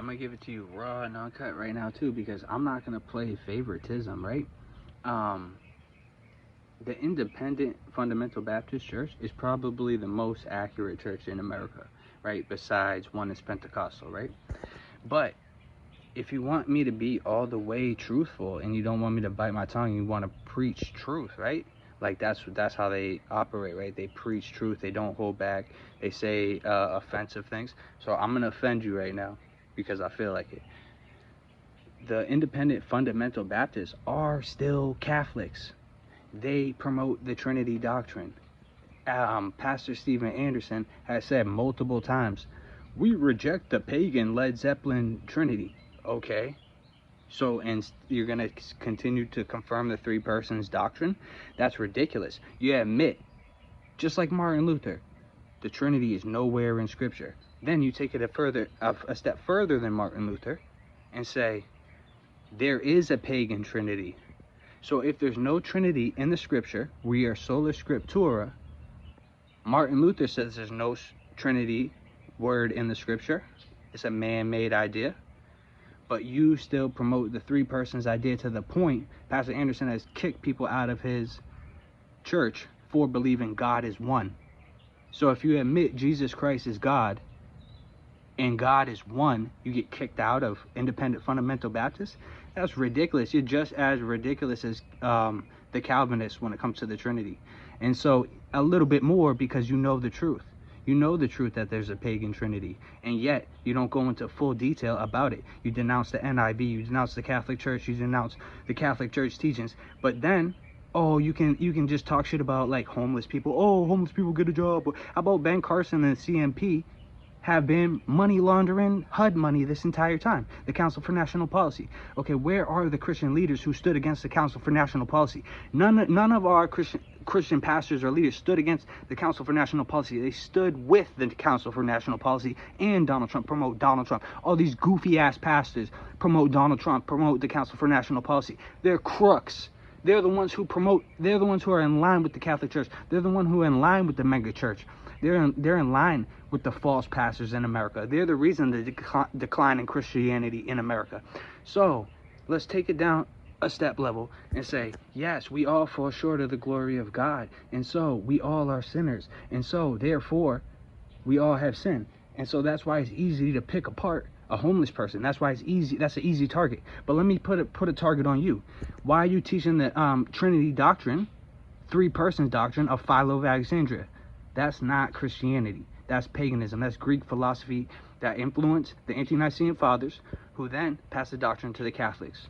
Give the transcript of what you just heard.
I'm gonna give it to you raw and uncut right now too, because I'm not gonna play favoritism, right? Um, the Independent Fundamental Baptist Church is probably the most accurate church in America, right? Besides Oneness Pentecostal, right? But if you want me to be all the way truthful and you don't want me to bite my tongue, you want to preach truth, right? Like that's how they operate, right? They preach truth. They don't hold back. They say offensive things. So I'm gonna offend you right now because I feel like it. The Independent Fundamental Baptists are still Catholics. They promote the Trinity doctrine. Pastor Steven Anderson has said multiple times, we reject the pagan Led Zeppelin Trinity. Okay, so and you're going to continue to confirm the three persons doctrine? That's ridiculous. You admit, just like Martin Luther, the Trinity is nowhere in Scripture. Then you take it a step further than Martin Luther and say there is a pagan Trinity. So if there's no Trinity in the Scripture, we are sola scriptura. Martin Luther says there's no Trinity word in the Scripture. It's a man-made idea. But you still promote the three persons idea to the point Pastor Anderson has kicked people out of his church for believing God is one. So if you admit Jesus Christ is God and God is one, you get kicked out of Independent Fundamental Baptists? That's ridiculous. You're just as ridiculous as the Calvinists when it comes to the Trinity. And so a little bit more because you know the truth. You know the truth that there's a pagan Trinity, and yet you don't go into full detail about it. You denounce the NIV, you denounce the Catholic Church, you denounce the Catholic Church teachings, but then, oh, you can just talk shit about like homeless people. Oh, homeless people get a job. How about Ben Carson and the CMP have been money laundering HUD money this entire time? The Council for National Policy. Okay, where are the Christian leaders who stood against the Council for National Policy? None of our Christian pastors or leaders stood against the Council for National Policy. They stood with the Council for National Policy and Donald Trump, promote Donald Trump. All these goofy ass pastors promote Donald Trump, promote the Council for National Policy. They're crooks. They're the ones who they're the ones who are in line with the Catholic Church. They're the one who are in line with the mega church. They're in line with the false pastors in America. They're the reason the decline in Christianity in America. So let's take it down a step level and say, yes, we all fall short of the glory of God. And so we all are sinners. And so therefore we all have sin. And so that's why it's easy to pick apart a homeless person. That's why it's easy. That's an easy target. But let me put a target on you. Why are you teaching the Trinity doctrine, three persons doctrine of Philo of Alexandria? That's not Christianity. That's paganism. That's Greek philosophy that influenced the ante-Nicene fathers, who then passed the doctrine to the Catholics.